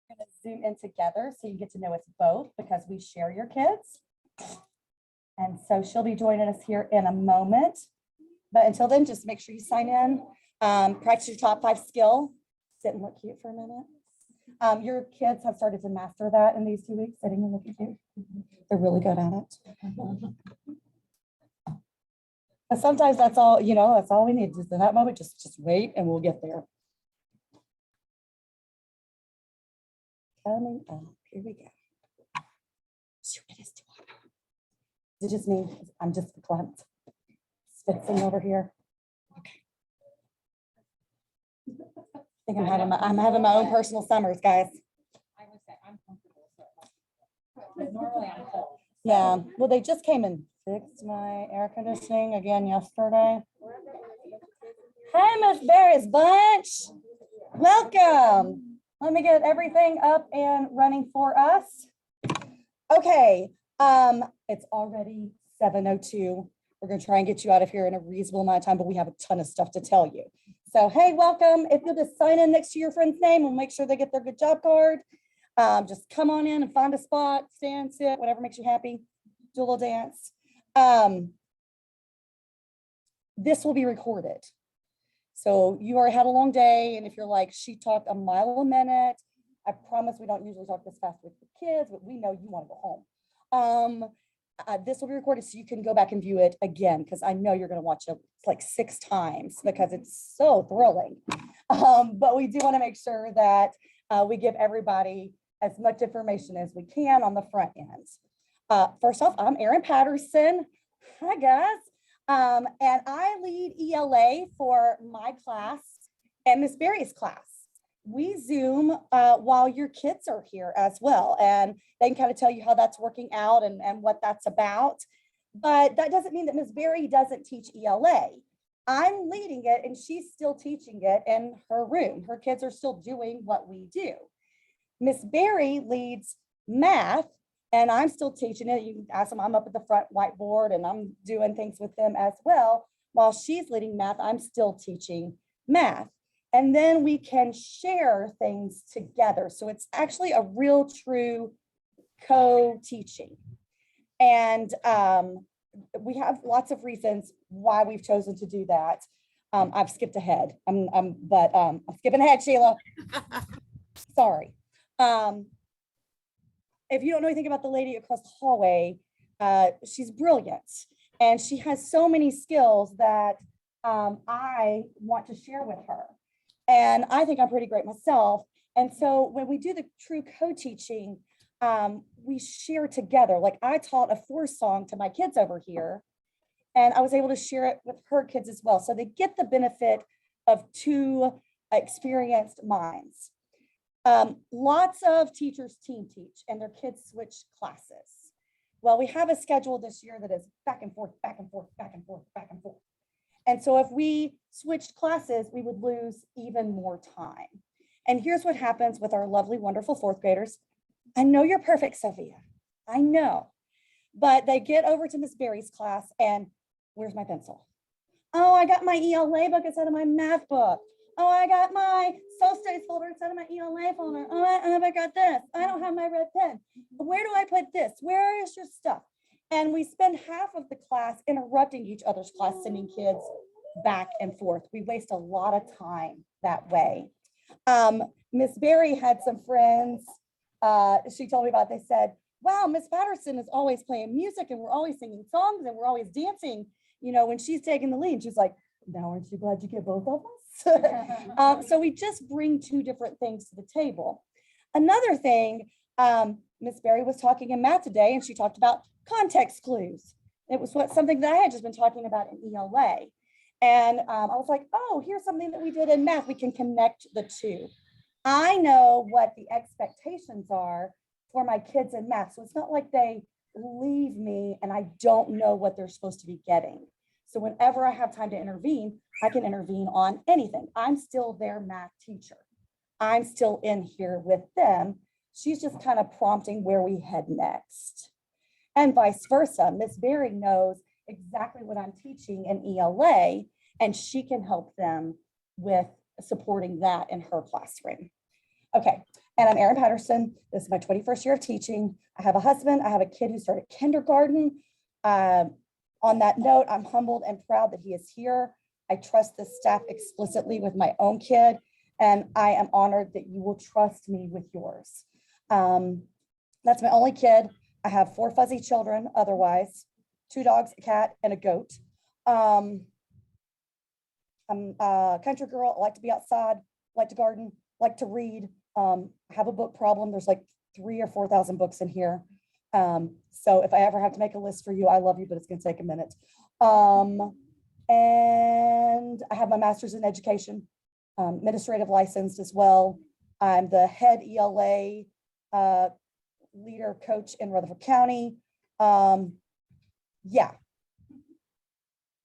We're going to zoom in together so you get to know us both because we share your kids. And so she'll be joining us here in a moment. But until then, just make sure you sign in. Practice your top 5 skill. Sit and look cute for a minute. Your kids have started to master that in these 2 weeks, sitting and looking cute. They're really good at it. And sometimes that's all, that's all we need. Just in that moment, just wait and we'll get there. Coming up, here we go. It is too hard. Is it just me? I'm just verklempt. Fixing over here. Okay. I think I'm having my own personal summers, guys. I would say I'm comfortable. But normally I'm cold. Yeah. Well, they just came and fixed my air conditioning again yesterday. Hi, Miss Barry's bunch. Welcome. Let me get everything up and running for us. Okay. It's already 7:02. We're going to try and get you out of here in a reasonable amount of time, but we have a ton of stuff to tell you. So, hey, welcome. If you'll just sign in next to your friend's name, we'll make sure they get their good job card. Just come on in and find a spot, stand, sit, whatever makes you happy. Do a little dance. This will be recorded. So you already had a long day. And if you're like, she talked a mile a minute, I promise we don't usually talk this fast with the kids, but we know you want to go home. This will be recorded so you can go back and view it again, because I know you're going to watch it like 6 times because it's so thrilling. But we do want to make sure that we give everybody as much information as we can on the front end. First off, I'm Erin Patterson. Hi, guys. And I lead ELA for my class and Miss Barry's class. We Zoom while your kids are here as well. And they can kind of tell you how that's working out and what that's about. But that doesn't mean that Miss Barry doesn't teach ELA. I'm leading it and she's still teaching it in her room. Her kids are still doing what we do. Miss Barry leads math and I'm still teaching it. You can ask them, I'm up at the front whiteboard and I'm doing things with them as well. While she's leading math, I'm still teaching math. And then we can share things together. So it's actually a real true co-teaching. And we have lots of reasons why we've chosen to do that. I've skipped ahead. I'm skipping ahead, Sheila. Sorry. If you don't know anything about the lady across the hallway, she's brilliant. And she has so many skills that I want to share with her. And I think I'm pretty great myself. And so when we do the true co-teaching, we share together. Like I taught a Force song to my kids over here, and I was able to share it with her kids as well. So they get the benefit of 2 experienced minds. Lots of teachers team teach and their kids switch classes. Well, we have a schedule this year that is back and forth, back and forth, back and forth, back and forth. And so if we switched classes, we would lose even more time. And here's what happens with our lovely, wonderful 4th graders. I know you're perfect, Sophia. I know. But they get over to Miss Barry's class and where's my pencil? Oh, I got my ELA book instead of my math book. Oh, I got my Solstice folder instead of my ELA folder. Oh, I got this. I don't have my red pen. Where do I put this? Where is your stuff? And we spend half of the class interrupting each other's class, sending kids back and forth. We waste a lot of time that way. Miss Barry had some friends she told me about. They said, wow, Miss Patterson is always playing music and we're always singing songs and we're always dancing, when she's taking the lead. She's like, now aren't you glad you get both of us? So we just bring 2 different things to the table. Another thing, Miss Barry was talking in math today and she talked about context clues. It was something that I had just been talking about in ELA. And I was like, oh, here's something that we did in math. We can connect the 2. I know what the expectations are for my kids in math. So it's not like they leave me and I don't know what they're supposed to be getting. So whenever I have time to intervene, I can intervene on anything. I'm still their math teacher. I'm still in here with them. She's just kind of prompting where we head next. And vice versa. Miss Barry knows exactly what I'm teaching in ELA, and she can help them with supporting that in her classroom. Okay, And I'm Erin Patterson. This is my 21st year of teaching. I have a husband. I have a kid who started kindergarten. On that note, I'm humbled and proud that he is here. I trust this staff explicitly with my own kid, and I am honored that you will trust me with yours. That's my only kid. I have 4 fuzzy children otherwise, 2 dogs, a cat, and a goat. I'm a country girl. I like to be outside, like to garden, like to read. I have a book problem. There's like 3,000 or 4,000 books in here. So if I ever have to make a list for you, I love you, but it's going to take a minute. And I have my master's in education, administrative licensed as well. I'm the head ELA leader coach in Rutherford County. Yeah.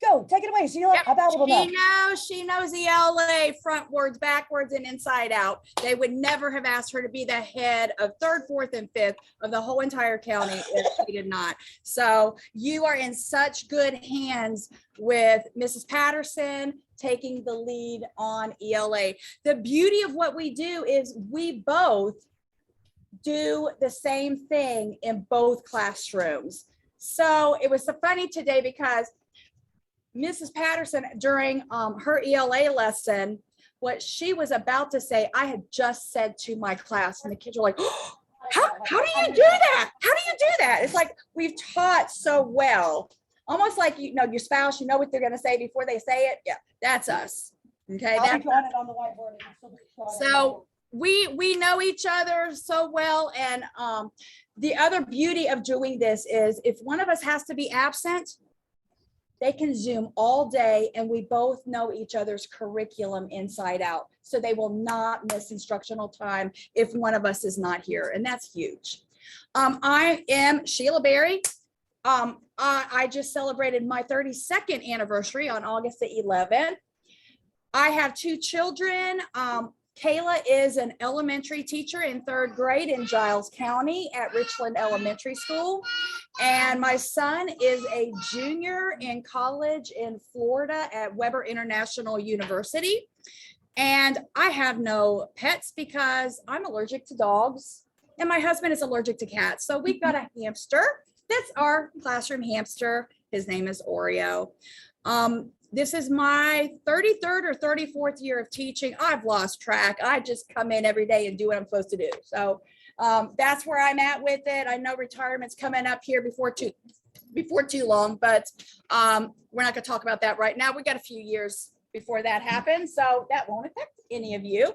Go, take it away, Sheila. Yep, I babbled enough. she knows ELA frontwards, backwards, and inside out. They would never have asked her to be the head of 3rd, 4th, and 5th of the whole entire county if she did not. So you are in such good hands with Mrs. Patterson taking the lead on ELA. The beauty of what we do is we both do the same thing in both classrooms. So it was so funny today because Mrs. Patterson, during her ELA lesson, what she was about to say, I had just said to my class, and the kids were like, oh, how do you do that? How do you do that? It's like we've taught so well, almost like, you know, your spouse, you know what they're going to say before they say it. Yeah, that's us. Okay. I'll be drawing it on the whiteboard. So we know each other so well. And the other beauty of doing this is if one of us has to be absent, they can Zoom all day and we both know each other's curriculum inside out. So they will not miss instructional time if one of us is not here. And that's huge. I am Sheila Berry. I just celebrated my 32nd anniversary on August the 11th. I have 2 children. Kayla is an elementary teacher in 3rd grade in Giles County at Richland Elementary School. And my son is a junior in college in Florida at Weber International University. And I have no pets because I'm allergic to dogs and my husband is allergic to cats. So we've got a hamster. That's our classroom hamster. His name is Oreo. This is my 33rd or 34th year of teaching. I've lost track. I just come in every day and do what I'm supposed to do. So that's where I'm at with it. I know retirement's coming up here before too long, but we're not going to talk about that right now. We got a few years before that happens, so that won't affect any of you.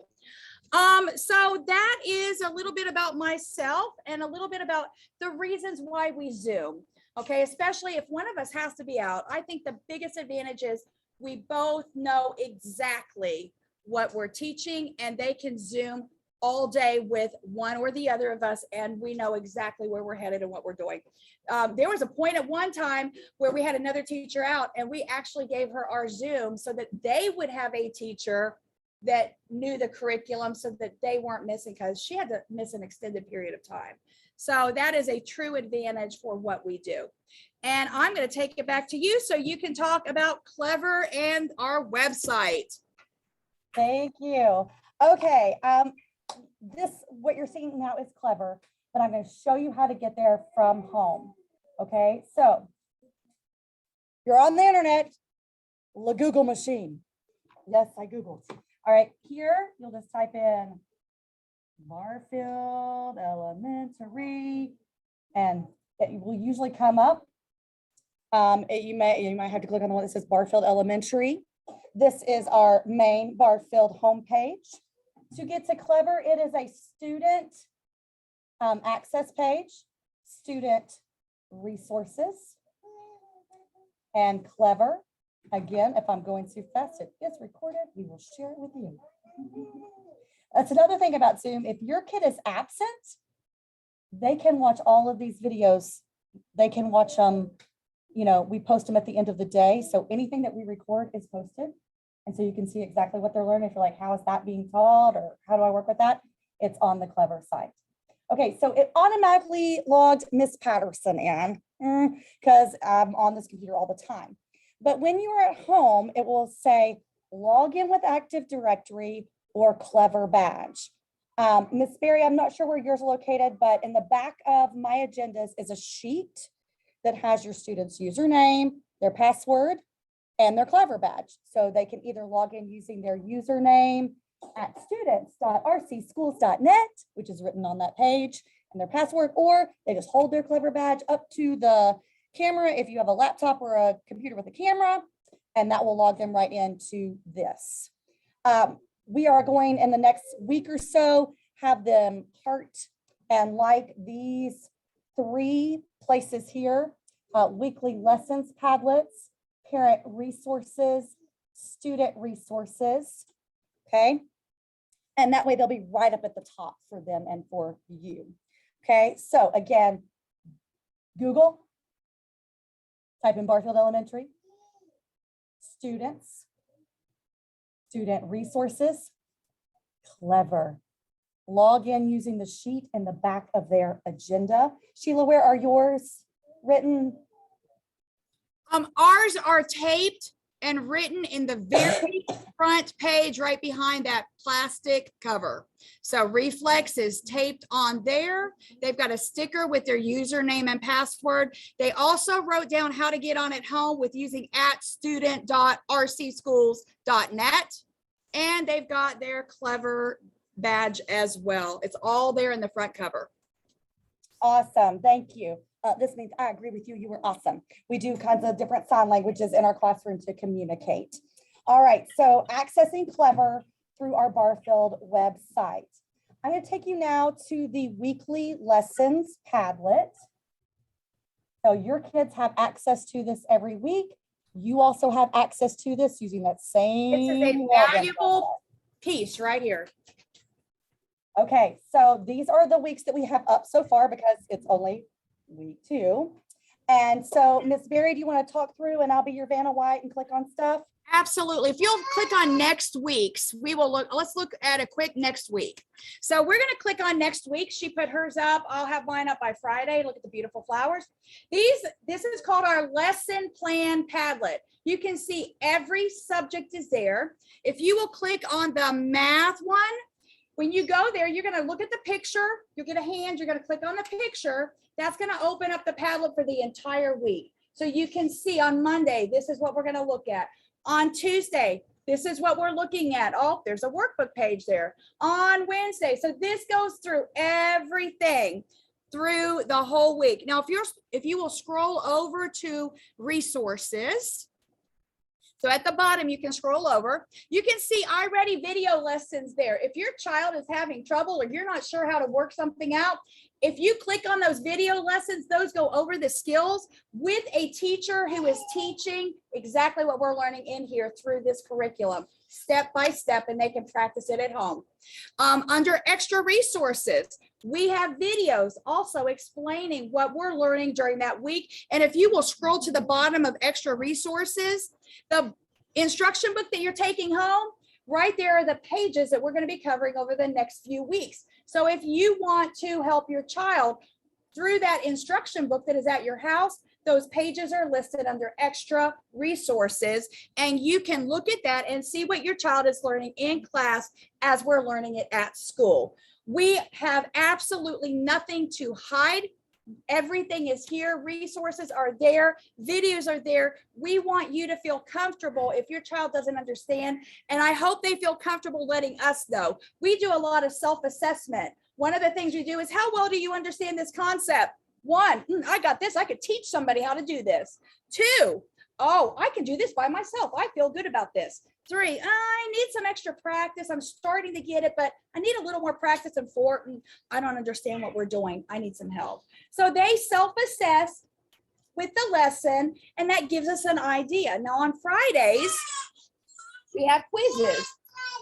So that is a little bit about myself and a little bit about the reasons why we Zoom. Okay, especially if one of us has to be out. I think the biggest advantage is we both know exactly what we're teaching and they can Zoom all day with one or the other of us and we know exactly where we're headed and what we're doing. There was a point at one time where we had another teacher out and we actually gave her our Zoom so that they would have a teacher that knew the curriculum so that they weren't missing because she had to miss an extended period of time. So that is a true advantage for what we do. And I'm going to take it back to you so you can talk about Clever and our website. Thank you. Okay. What you're seeing now is Clever, but I'm going to show you how to get there from home. Okay. So you're on the internet, the Google machine. Yes, I Googled. All right. Here, you'll just type in Barfield Elementary, and it will usually come up. You might have to click on the one that says Barfield Elementary. This is our main Barfield homepage. To get to Clever, it is a student access page, student resources, and Clever. Again, if I'm going too fast, it is recorded. We will share it with you. That's another thing about Zoom. If your kid is absent, they can watch all of these videos. They can watch them, we post them at the end of the day. So anything that we record is posted. And so you can see exactly what they're learning. If you're like, how is that being taught? Or how do I work with that? It's on the Clever site. Okay, so it automatically logged Miss Patterson in because I'm on this computer all the time. But when you are at home, it will say log in with Active Directory or Clever badge. Miss Berry, I'm not sure where yours are located, but in the back of my agendas is a sheet that has your student's username, their password, and their Clever badge. So they can either log in using their username at students.rcschools.net, which is written on that page, and their password, or they just hold their Clever badge up to the camera if you have a laptop or a computer with a camera, and that will log them right into this. We are going in the next week or so, have them heart and like these 3 places here, weekly lessons Padlets, parent resources, student resources, okay? And that way they'll be right up at the top for them and for you, okay? So again, Google, type in Barfield Elementary, students, student resources, Clever. Log in using the sheet in the back of their agenda. Sheila, where are yours written? Ours are taped and written in the very front page right behind that plastic cover. So Reflex is taped on there. They've got a sticker with their username and password. They also wrote down how to get on at home with using @student.rcschools.net. And they've got their Clever badge as well. It's all there in the front cover. Awesome, thank you. This means I agree with you. You were awesome. We do kinds of different sign languages in our classroom to communicate. All right, so accessing Clever through our Barfield website. I'm going to take you now to the weekly lessons Padlet. So your kids have access to this every week. You also have access to this using that same. This is a login valuable process. piece right here. Okay, so these are the weeks that we have up so far because it's only week 2. And so Miss Berry, do you want to talk through and I'll be your Vanna White and click on stuff? Absolutely. If you'll click on next week's, we will look, let's look at a quick next week. So we're going to click on next week. She put hers up. I'll have mine up by Friday. Look at the beautiful flowers. This is called our lesson plan Padlet. You can see every subject is there. If you will click on the math one, when you go there, you're going to look at the picture. You'll get a hand. You're going to click on the picture. That's going to open up the Padlet for the entire week. So you can see on Monday, this is what we're going to look at. On Tuesday, this is what we're looking at. Oh, there's a workbook page there. On Wednesday. So this goes through everything through the whole week. Now, if you will scroll over to resources. So at the bottom, you can scroll over. You can see iReady video lessons there. If your child is having trouble or you're not sure how to work something out, if you click on those video lessons, those go over the skills with a teacher who is teaching exactly what we're learning in here through this curriculum, step by step, and they can practice it at home. Under extra resources, we have videos also explaining what we're learning during that week. And if you will scroll to the bottom of extra resources, the instruction book that you're taking home, right there are the pages that we're going to be covering over the next few weeks. So if you want to help your child through that instruction book that is at your house, those pages are listed under extra resources, and you can look at that and see what your child is learning in class as we're learning it at school. We have absolutely nothing to hide. Everything is here. Resources are there. Videos are there. We want you to feel comfortable if your child doesn't understand. And I hope they feel comfortable letting us know. We do a lot of self-assessment. One of the things we do is, how well do you understand this concept? 1, I got this. I could teach somebody how to do this. 2, oh, I can do this by myself. I feel good about this. 3, I need some extra practice. I'm starting to get it, but I need a little more practice. And 4, I don't understand what we're doing. I need some help. So they self-assess with the lesson, and that gives us an idea. Now on Fridays, we have quizzes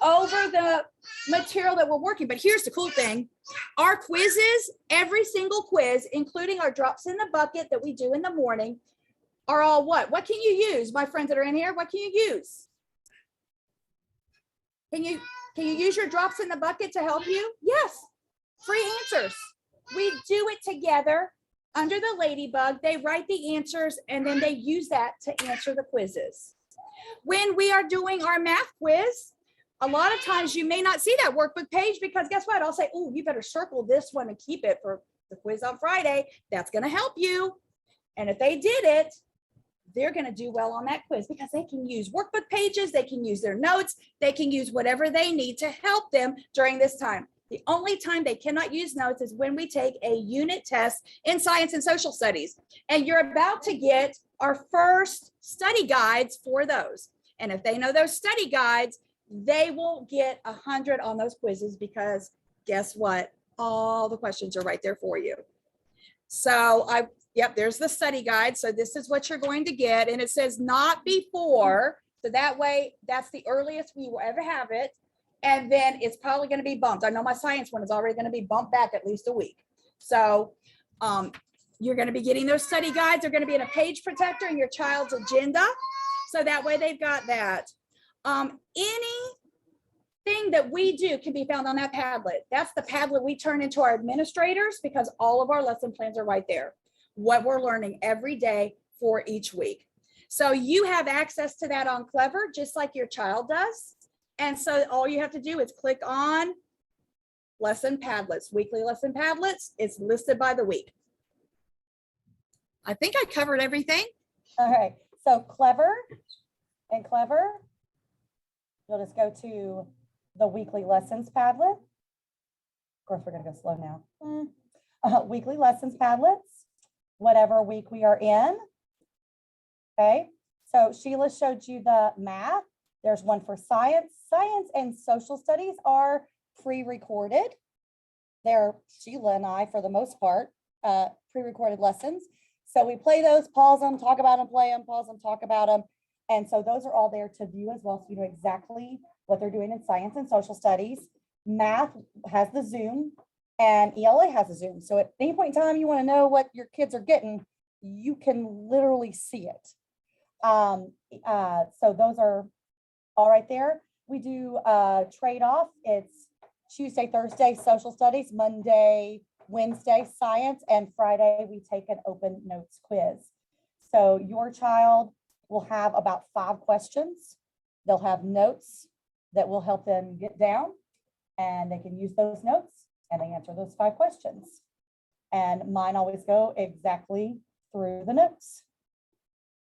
over the material that we're working. But here's the cool thing. Our quizzes, every single quiz, including our drops in the bucket that we do in the morning, are all what? What can you use? My friends that are in here, what can you use? Can you use your drops in the bucket to help you? Yes, free answers. We do it together under the Ladybug. They write the answers and then they use that to answer the quizzes. When we are doing our math quiz, a lot of times you may not see that workbook page because guess what? I'll say, oh, you better circle this one and keep it for the quiz on Friday. That's going to help you. And if they did it, they're going to do well on that quiz because they can use workbook pages, they can use their notes, they can use whatever they need to help them during this time. The only time they cannot use notes is when we take a unit test in science and social studies. And you're about to get our first study guides for those. And if they know those study guides, they will get 100 on those quizzes because guess what? All the questions are right there for you. So yep, there's the study guide. So this is what you're going to get. And it says not before. So that way, that's the earliest we will ever have it. And then it's probably going to be bumped. I know my science one is already going to be bumped back at least a week. So you're going to be getting those study guides. They're going to be in a page protector in your child's agenda. So that way they've got that. Anything that we do can be found on that Padlet. That's the Padlet we turn into our administrators because all of our lesson plans are right there. What we're learning every day for each week. So you have access to that on Clever, just like your child does. And so all you have to do is click on lesson Padlets, weekly lesson Padlets. It's listed by the week. I think I covered everything. All right, so Clever, you'll just go to the weekly lessons Padlet. Of course, we're gonna go slow now. Weekly lessons Padlets, whatever week we are in. Okay, so Sheila showed you the math. There's one for science. Science and social studies are pre-recorded. They're Sheila and I, for the most part, pre-recorded lessons. So we play those, pause them, talk about them, play them, pause them, talk about them. And so those are all there to view as well. So you know exactly what they're doing in science and social studies. Math has the Zoom and ELA has a Zoom. So at any point in time you want to know what your kids are getting, you can literally see it. So those are all right there. We do trade-off. It's Tuesday, Thursday, social studies, Monday, Wednesday, science, and Friday, we take an open notes quiz. So your child will have about 5 questions. They'll have notes that will help them get down, and they can use those notes and they answer those 5 questions. And mine always go exactly through the notes.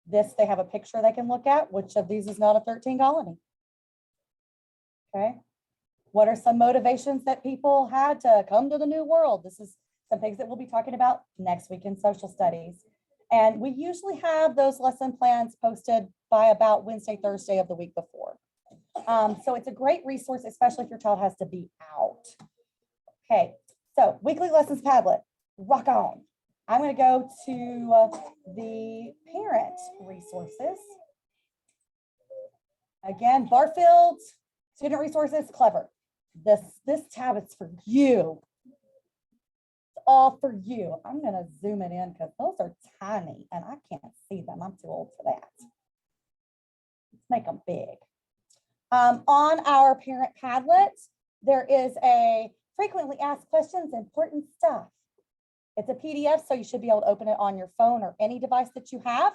This, they have a picture they can look at. Which of these is not a 13 colony? Okay. What are some motivations that people had to come to the new world? This is some things that we'll be talking about next week in social studies. And we usually have those lesson plans posted by about Wednesday, Thursday of the week before. So it's a great resource, especially if your child has to be out. Okay, so weekly lessons Padlet, rock on. I'm going to go to the parent resources. Again, Barfield, student resources, Clever. This tab is for you. It's all for you. I'm going to zoom it in because those are tiny and I can't see them. I'm too old for that. Let's make them big. On our parent Padlet, there is a frequently asked questions, important stuff. It's a PDF, so you should be able to open it on your phone or any device that you have.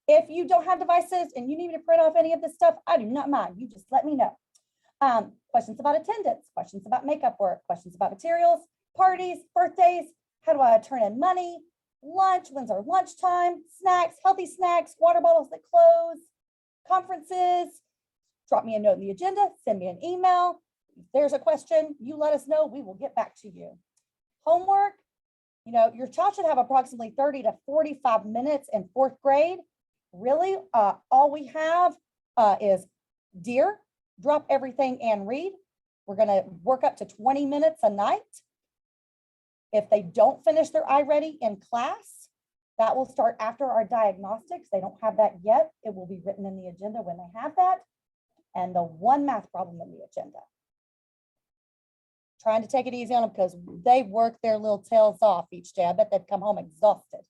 If you don't have devices and you need me to print off any of this stuff, I do not mind. You just let me know. Questions about attendance, questions about makeup work, questions about materials, parties, birthdays, how do I turn in money, lunch, when's our lunchtime, snacks, healthy snacks, water bottles that close, conferences. Drop me a note in the agenda, send me an email. If there's a question, you let us know, we will get back to you. Homework, you know, your child should have approximately 30 to 45 minutes in 4th grade. Really, all we have is Dear, drop everything and read. We're gonna work up to 20 minutes a night. If they don't finish their iReady in class, that will start after our diagnostics. They don't have that yet. It will be written in the agenda when they have that. And the one math problem in the agenda. Trying to take it easy on them because they work their little tails off each day. I bet they'd come home exhausted.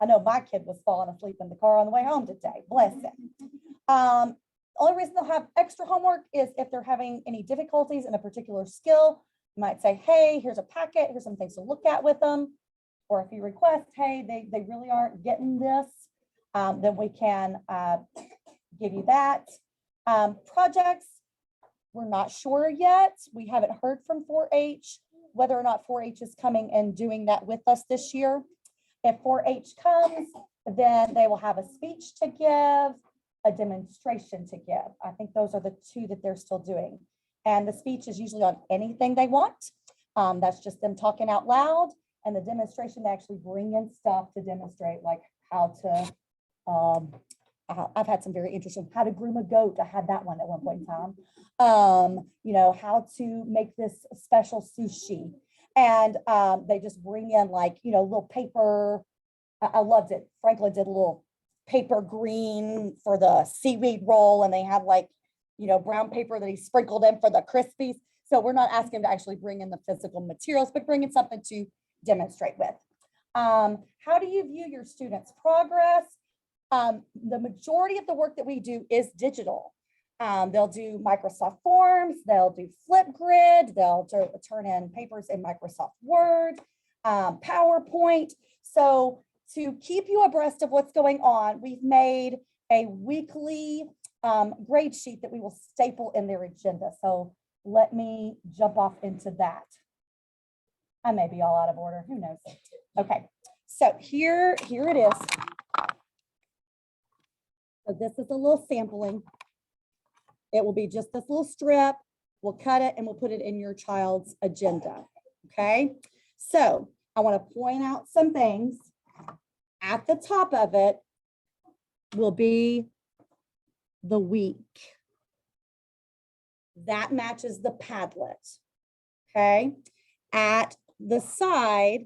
I know my kid was falling asleep in the car on the way home today. Bless him. Only reason they'll have extra homework is if they're having any difficulties in a particular skill. You might say, hey, here's a packet, here's some things to look at with them. Or if you request, hey, they really aren't getting this, then we can give you that. Projects, We're not sure yet. We haven't heard from 4-H whether or not 4-H is coming and doing that with us this year. If 4-H comes, then they will have a speech to give, a demonstration to give. I think those are the two that they're still doing. And the speech is usually on anything they want. That's just them talking out loud. And the demonstration, they actually bring in stuff to demonstrate, like how to, I've had some very interesting, how to groom a goat. I had that one at one point in time. You know, how to make this special sushi. And they just bring in like, you know, little paper. I loved it. Franklin did a little paper green for the seaweed roll, and they had like, you know, brown paper that he sprinkled in for the Krispies. So we're not asking to actually bring in the physical materials, but bring in something to demonstrate with. How do you view your students' progress? The majority of the work that we do is digital. They'll do Microsoft Forms, they'll do Flipgrid, they'll turn in papers in Microsoft Word, PowerPoint. So to keep you abreast of what's going on, we've made a weekly grade sheet that we will staple in their agenda. So let me jump off into that. I may be all out of order, who knows? Okay, so here it is. So this is a little sampling. It will be just this little strip. We'll cut it and we'll put it in your child's agenda, okay? So I want to point out some things. At the top of it will be the week. That matches the Padlet, okay? At the side,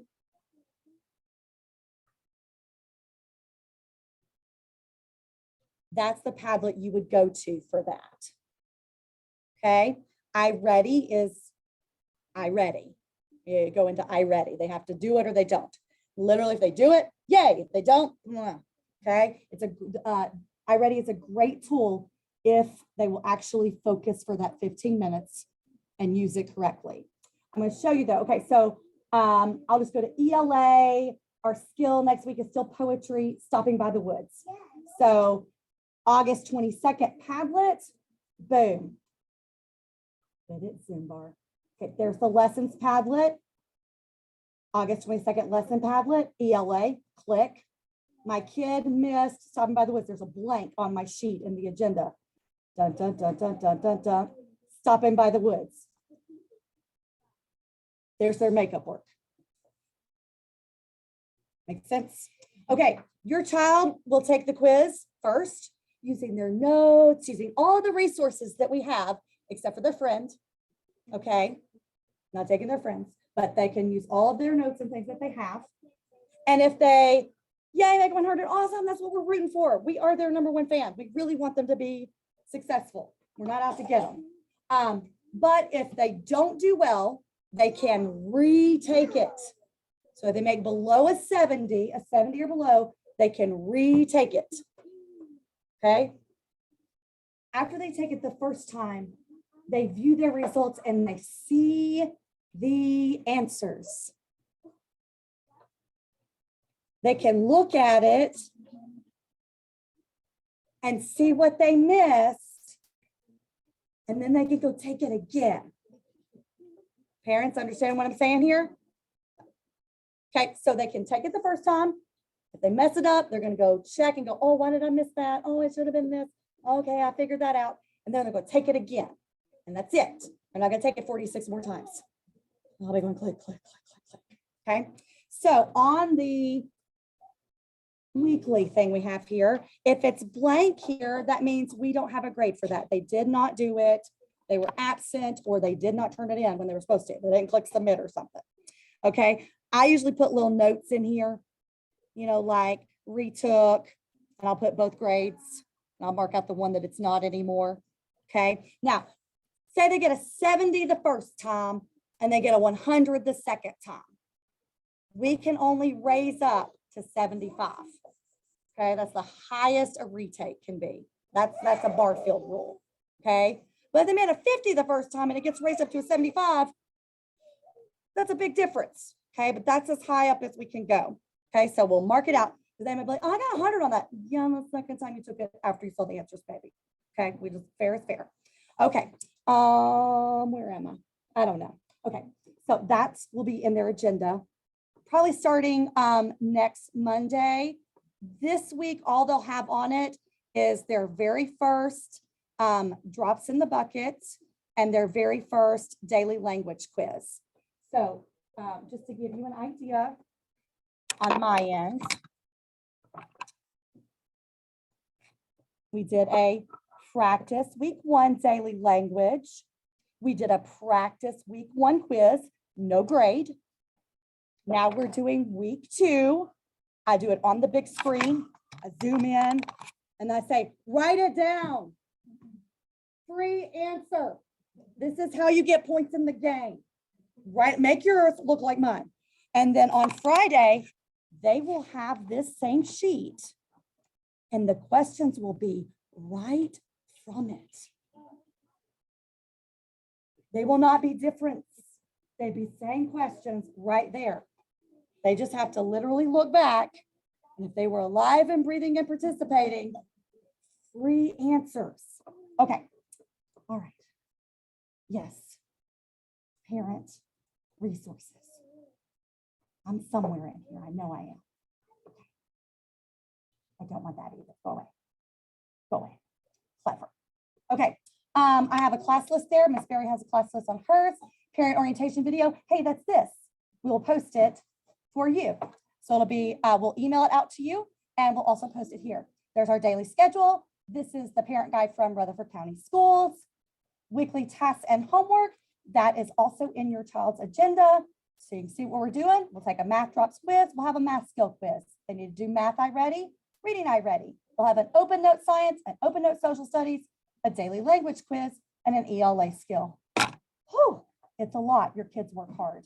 that's the Padlet you would go to for that. Okay, iReady is iReady. You go into iReady. They have to do it or they don't. Literally, if they do it, yay. If they don't, okay. It's iReady is a great tool if they will actually focus for that 15 minutes and use it correctly. I'm going to show you though. Okay, so I'll just go to ELA. Our skill next week is still poetry, Stopping by the Woods. So August 22nd, Padlet, boom. Get it, Zumbar. Okay, there's the lessons Padlet. August 22nd, lesson Padlet, ELA, click. My kid missed Stopping by the Woods. There's a blank on my sheet in the agenda. Dun, dun, dun, dun, dun, dun, dun. Stopping by the Woods. There's their makeup work. Makes sense? Okay, your child will take the quiz first, using their notes, using all the resources that we have, except for their friend, okay? Not taking their friends, but they can use all of their notes and things that they have. And if they, yay, make 100, awesome, that's what we're rooting for. We are their #1 fan. We really want them to be successful. We're not out to get them. But if they don't do well, they can retake it. So if they make below a 70 or below, they can retake it. Okay. After they take it the first time, they view their results and they see the answers. They can look at it and see what they missed, and then they can go take it again. Parents, understand what I'm saying here? Okay, so they can take it the first time. If they mess it up, they're going to go check and go, oh, why did I miss that? Oh, it should have been this. Okay, I figured that out. And then they're going to take it again. And that's it. They're not going to take it 46 more times. I'll be going click, click, click, click, click. Okay, so on the weekly thing we have here, if it's blank here, that means we don't have a grade for that. They did not do it. They were absent, or they did not turn it in when they were supposed to. They didn't click submit or something. Okay, I usually put little notes in here, you know, like retook, and I'll put both grades, and I'll mark out the one that it's not anymore. Okay, now say they get a 70 the first time and they get a 100 the second time. We can only raise up to 75. Okay, that's the highest a retake can be. That's a Barfield rule. Okay, but if they made a 50 the first time and it gets raised up to a 75, that's a big difference. Okay, but that's as high up as we can go. Okay, so we'll mark it out. They might be like, oh, I got 100 on that. Yeah, the second time you took it after you saw the answers, baby. Okay, we just fair is fair. Okay, Where am I? I don't know. Okay, so that will be in their agenda. Probably starting next Monday. This week, all they'll have on it is their very first drops in the bucket and their very first daily language quiz. So just to give you an idea on my end, we did a practice week 1 daily language. We did a practice week 1 quiz, no grade. Now we're doing week 2. I do it on the big screen. I zoom in and I say, write it down. Free answer. This is how you get points in the game. Right? Make yours look like mine. And then on Friday, they will have this same sheet and the questions will be right from it. They will not be different. They'd be same questions right there. They just have to literally look back. And if they were alive and breathing and participating, free answers. Okay. All right. Yes. Parent resources. I'm somewhere in here. I know I am. Okay. I don't want that either. Go away. Go away. Clever. Okay. I have a class list there. Miss Berry has a class list on hers. Parent orientation video. Hey, that's this. We will post it for you. So it'll be, we'll email it out to you and we'll also post it here. There's our daily schedule. This is the parent guide from Rutherford County Schools. Weekly tasks and homework. That is also in your child's agenda. So you can see what we're doing. We'll take a math drops quiz. We'll have a math skill quiz. They need to do math iReady, reading iReady. We'll have an open note science, an open note social studies, a daily language quiz, and an ELA skill. Whew, it's a lot. Your kids work hard.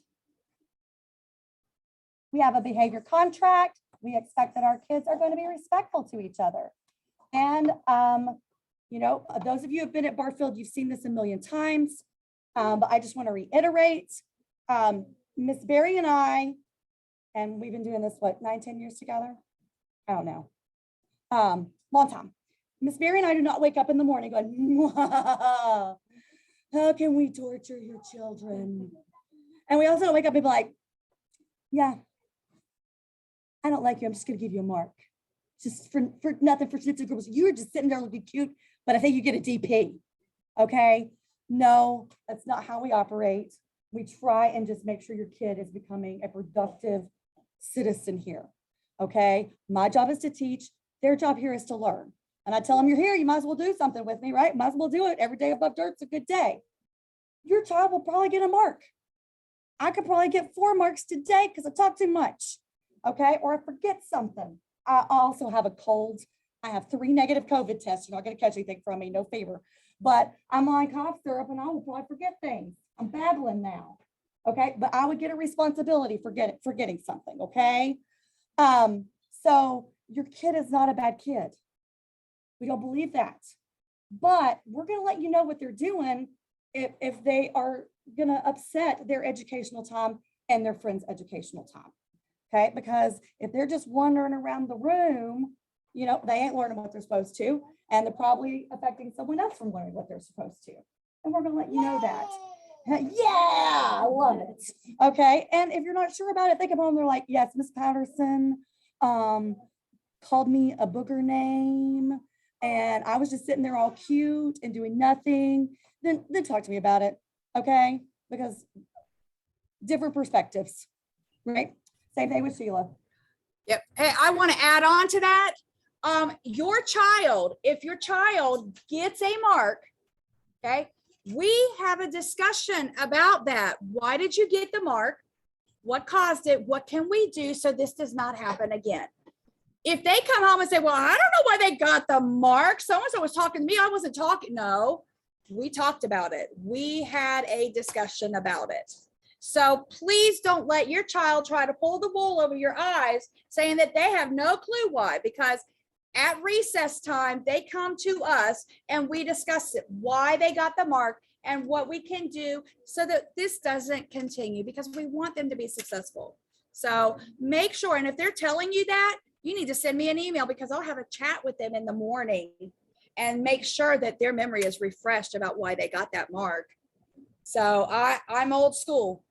We have a behavior contract. We expect that our kids are going to be respectful to each other. And, you know, those of you who have been at Barfield, you've seen this a million times, but I just want to reiterate, Miss Berry and I, and we've been doing this, what, 9-10 years together? I don't know. Long time. Miss Berry and I do not wake up in the morning going, how can we torture your children? And we also don't wake up and be like, yeah, I don't like you. I'm just going to give you a mark. Just for nothing, for shits and giggles. You were just sitting there looking cute, but I think you get a DP. Okay. No, that's not how we operate. We try and just make sure your kid is becoming a productive citizen here. Okay. My job is to teach. Their job here is to learn. And I tell them, you're here, you might as well do something with me, right? Might as well do it. Every day above dirt's a good day. Your child will probably get a mark. I could probably get 4 marks today because I talk too much. Okay. Or I forget something. I also have a cold. I have 3 negative COVID tests. You're not going to catch anything from me, no fever. But I'm on cough syrup and I will probably forget things. I'm babbling now. Okay. But I would get a responsibility for forgetting something. Okay. So your kid is not a bad kid. We don't believe that. But we're going to let you know what they're doing if they are going to upset their educational time and their friends' educational time. Okay, because if they're just wandering around the room, you know, they ain't learning what they're supposed to, and they're probably affecting someone else from learning what they're supposed to. And we're going to let you know that. Yeah, I love it. Okay, and if you're not sure about it, think about them. They're like, yes, Miss Patterson called me a booger name, and I was just sitting there all cute and doing nothing. Then talk to me about it. Okay, because different perspectives, right? Same thing with Sheila. Yep. Hey, I want to add on to that. Your child, if your child gets a mark, okay, we have a discussion about that. Why did you get the mark? What caused it? What can we do so this does not happen again? If they come home and say, well, I don't know why they got the mark. So-and-so was talking to me. I wasn't talking. No, we talked about it. We had a discussion about it. So please don't let your child try to pull the wool over your eyes saying that they have no clue why, because at recess time, they come to us and we discuss it, why they got the mark and what we can do so that this doesn't continue, because we want them to be successful. So make sure, and if they're telling you that, you need to send me an email because I'll have a chat with them in the morning and make sure that their memory is refreshed about why they got that mark. So I'm old school.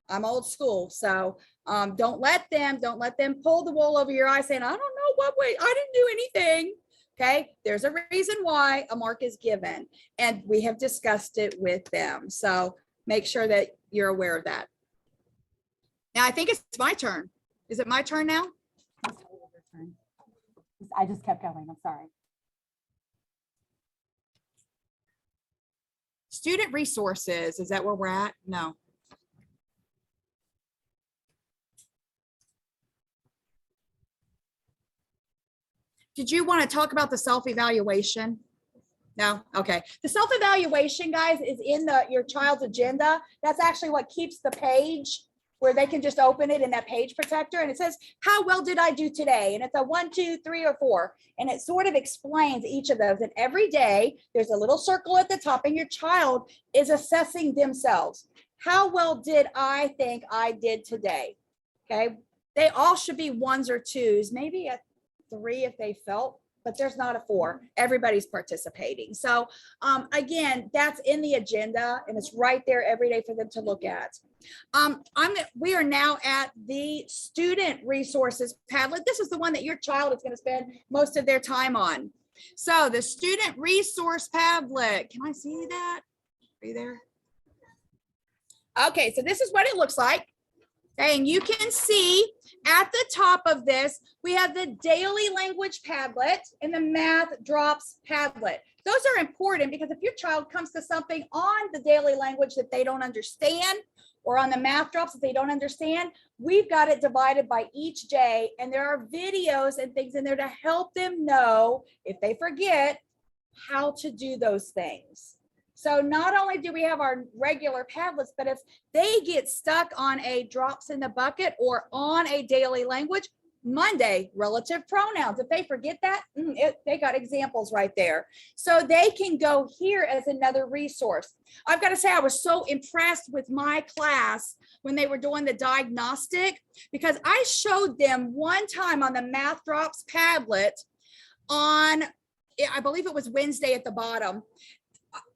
I'm old school. So don't let them pull the wool over your eyes saying, I don't know what way, I didn't do anything. Okay, there's a reason why a mark is given, and we have discussed it with them. So make sure that you're aware of that. Now I think it's my turn. Is it my turn now? I just kept going. I'm sorry. Student resources, is that where we're at? No. Did you want to talk about the self-evaluation? No? Okay. The self-evaluation, guys, is in your child's agenda. That's actually what keeps the page where they can just open it in that page protector. And it says, how well did I do today? And it's a 1, 2, 3, or 4. And it sort of explains each of those. And every day there's a little circle at the top and your child is assessing themselves. How well did I think I did today? Okay. They all should be 1s or 2s, maybe a 3 if they felt, but there's not a 4. Everybody's participating. So again, that's in the agenda and it's right there every day for them to look at. We are now at the student resources Padlet. This is the one that your child is going to spend most of their time on. So the student resource Padlet, can I see that? Are you there? Okay, so this is what it looks like. Okay, and you can see at the top of this, we have the daily language Padlet and the math drops Padlet. Those are important because if your child comes to something on the daily language that they don't understand, or on the math drops that they don't understand, we've got it divided by each day. And there are videos and things in there to help them know, if they forget, how to do those things. So not only do we have our regular Padlets, but if they get stuck on a drops in the bucket or on a daily language, Monday, relative pronouns. If they forget that, they got examples right there. So they can go here as another resource. I've got to say, I was so impressed with my class when they were doing the diagnostic, because I showed them one time on the Math Drops Padlet on, I believe it was Wednesday at the bottom.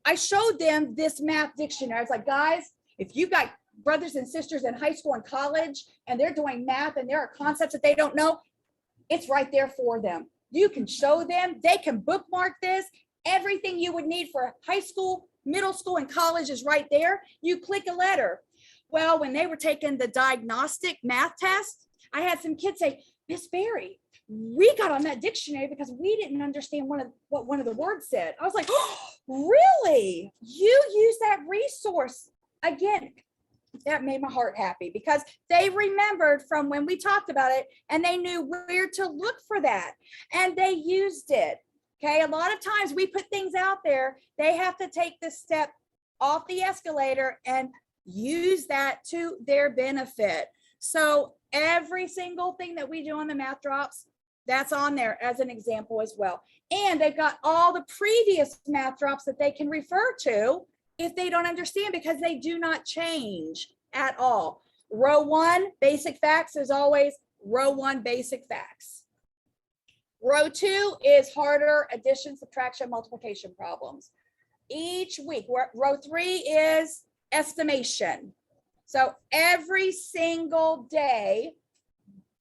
I showed them this math dictionary. I was like, guys, if you've got brothers and sisters in high school and college and they're doing math and there are concepts that they don't know, it's right there for them. You can show them, they can bookmark this. Everything you would need for high school, middle school, and college is right there. You click a letter. Well, when they were taking the diagnostic math test, I had some kids say, Miss Berry, we got on that dictionary because we didn't understand what one of the words said. I was like, oh, really? You use that resource? Again, that made my heart happy because they remembered from when we talked about it and they knew where to look for that and they used it. Okay, a lot of times we put things out there, they have to take the step off the escalator and use that to their benefit. So every single thing that we do on the Math Drops, that's on there as an example as well. And they've got all the previous Math Drops that they can refer to if they don't understand, because they do not change at all. Row 1, basic facts, is always row 1, basic facts. Row 2 is harder addition, subtraction, multiplication problems. Each week, row 3 is estimation. So every single day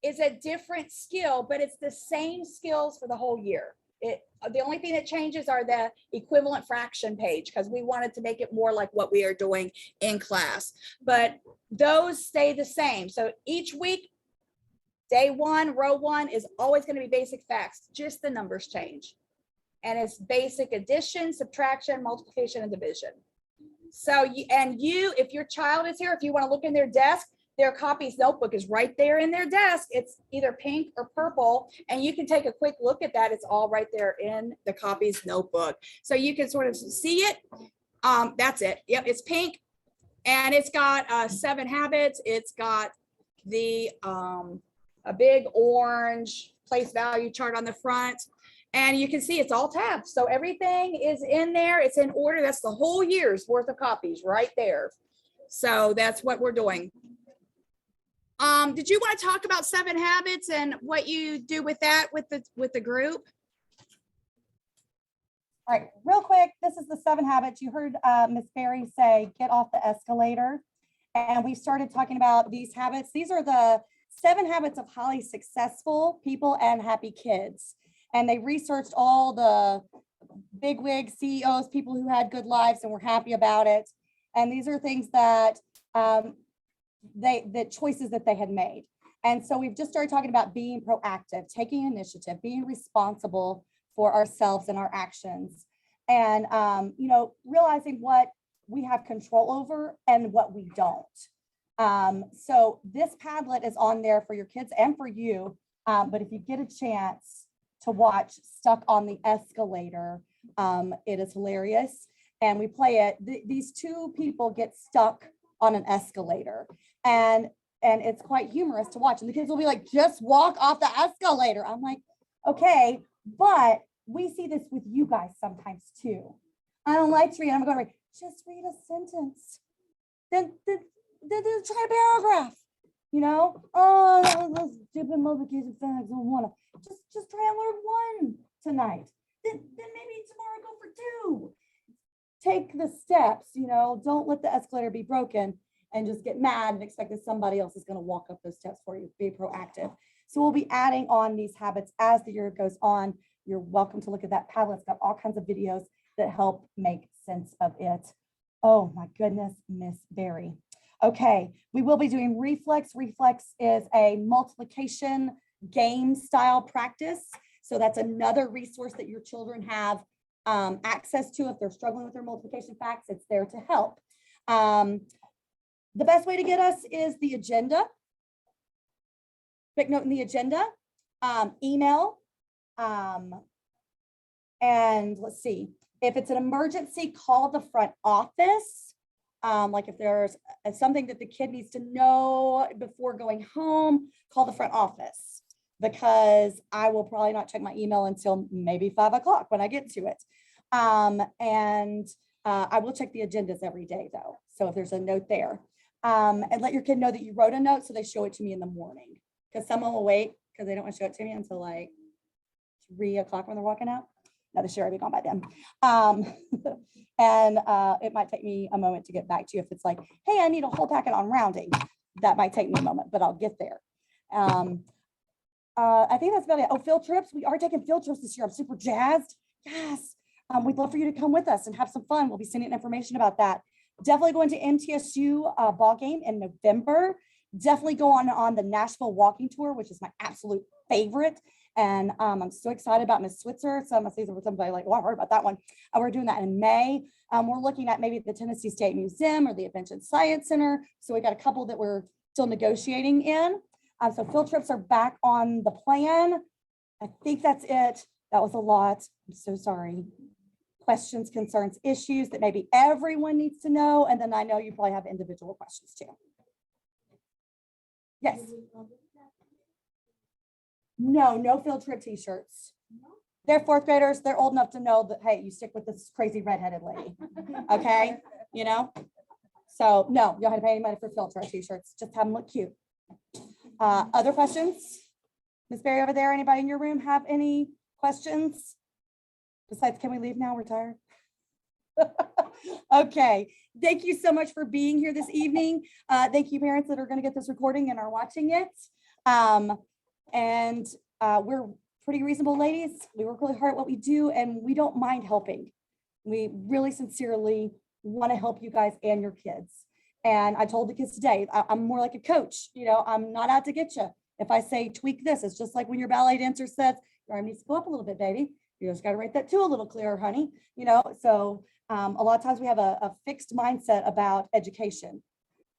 is a different skill, but it's the same skills for the whole year. The only thing that changes are the equivalent fraction page because we wanted to make it more like what we are doing in class, but those stay the same. So each week, day 1, row 1 is always going to be basic facts, just the numbers change. And it's basic addition, subtraction, multiplication, and division. So if your child is here, if you want to look in their desk, their copies notebook is right there in their desk. It's either pink or purple, and you can take a quick look at that. It's all right there in the copies notebook. So you can sort of see it. That's it. Yep, it's pink, and it's got 7 habits. It's got the a big orange place value chart on the front, and you can see it's all tabs. So everything is in there. It's in order. That's the whole year's worth of copies right there. So that's what we're doing. Did you want to talk about 7 habits and what you do with that with the group? All right, real quick, this is the 7 habits. You heard Miss Berry say, get off the escalator. And we started talking about these habits. These are the 7 habits of highly successful people and happy kids. And they researched all the bigwig CEOs, people who had good lives and were happy about it. And these are things that the choices that they had made. And so we've just started talking about being proactive, taking initiative, being responsible for ourselves and our actions. And, you know, realizing what we have control over and what we don't. So this Padlet is on there for your kids and for you. But if you get a chance to watch Stuck on the Escalator, it is hilarious. And we play it. These 2 people get stuck on an escalator, and it's quite humorous to watch. And the kids will be like, just walk off the escalator. I'm like, okay, but we see this with you guys sometimes too. I don't like to read. I'm going to read, just read a sentence. Then try a paragraph. You know, oh, those stupid multiplication facts. I don't want to. Just try and learn 1 tonight. Then maybe tomorrow go for 2. Take the steps, you know, don't let the escalator be broken and just get mad and expect that somebody else is going to walk up those steps for you. Be proactive. So we'll be adding on these habits as the year goes on. You're welcome to look at that Padlet. It's got all kinds of videos that help make sense of it. Oh my goodness, Miss Berry. Okay, we will be doing Reflex. Reflex is a multiplication game style practice. So that's another resource that your children have access to if they're struggling with their multiplication facts. It's there to help. The best way to get us is the agenda. Quick note in the agenda, email, and let's see, if it's an emergency, call the front office. Like if there's something that the kid needs to know before going home, call the front office, because I will probably not check my email until maybe 5 o'clock when I get to it. I will check the agendas every day though. So if there's a note there, and let your kid know that you wrote a note so they show it to me in the morning, because someone will wait because they don't want to show it to me until like 3 o'clock when they're walking out. No, they should already be gone by then. It might take me a moment to get back to you if it's like, hey, I need a whole packet on rounding. That might take me a moment, but I'll get there. I think that's about it. Oh, field trips. We are taking field trips this year. I'm super jazzed. Yes. We'd love for you to come with us and have some fun. We'll be sending information about that. Definitely going to MTSU ball game in November. Definitely go on the Nashville walking tour, which is my absolute favorite. And I'm so excited about Miss Switzer. So I'm gonna say somebody like, oh, I heard about that one. We're doing that in May. We're looking at maybe the Tennessee State Museum or the Invention Science Center. So we got a couple that we're still negotiating in. So field trips are back on the plan. I think that's it. That was a lot. I'm so sorry. Questions, concerns, issues that maybe everyone needs to know. And then I know you probably have individual questions too. Yes. No field trip t-shirts. They're 4th graders. They're old enough to know that, hey, you stick with this crazy redheaded lady. Okay. You know? So no, you don't have to pay any money for field trip t-shirts. Just have them look cute. Other questions? Miss Berry over there, anybody in your room have any questions? Besides, can we leave now? We're tired. Okay. Thank you so much for being here this evening. Thank you, parents that are going to get this recording and are watching it. We're pretty reasonable ladies. We work really hard at what we do, and we don't mind helping. We really sincerely want to help you guys and your kids. And I told the kids today, I'm more like a coach. You know, I'm not out to get you. If I say tweak this, it's just like when your ballet dancer says, your arm needs to go up a little bit, baby. You just got to write that too a little clearer, honey. You know, so a lot of times we have a fixed mindset about education.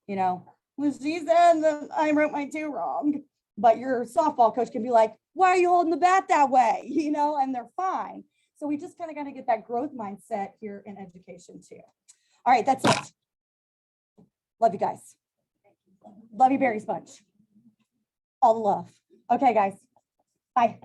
You know, well, she said that I wrote my 2 wrong. But your softball coach can be like, why are you holding the bat that way? You know, and they're fine. So we just kind of got to get that growth mindset here in education too. All right, that's it. Love you guys. Love you, Berry Sponge. All the love. Okay, guys. Bye.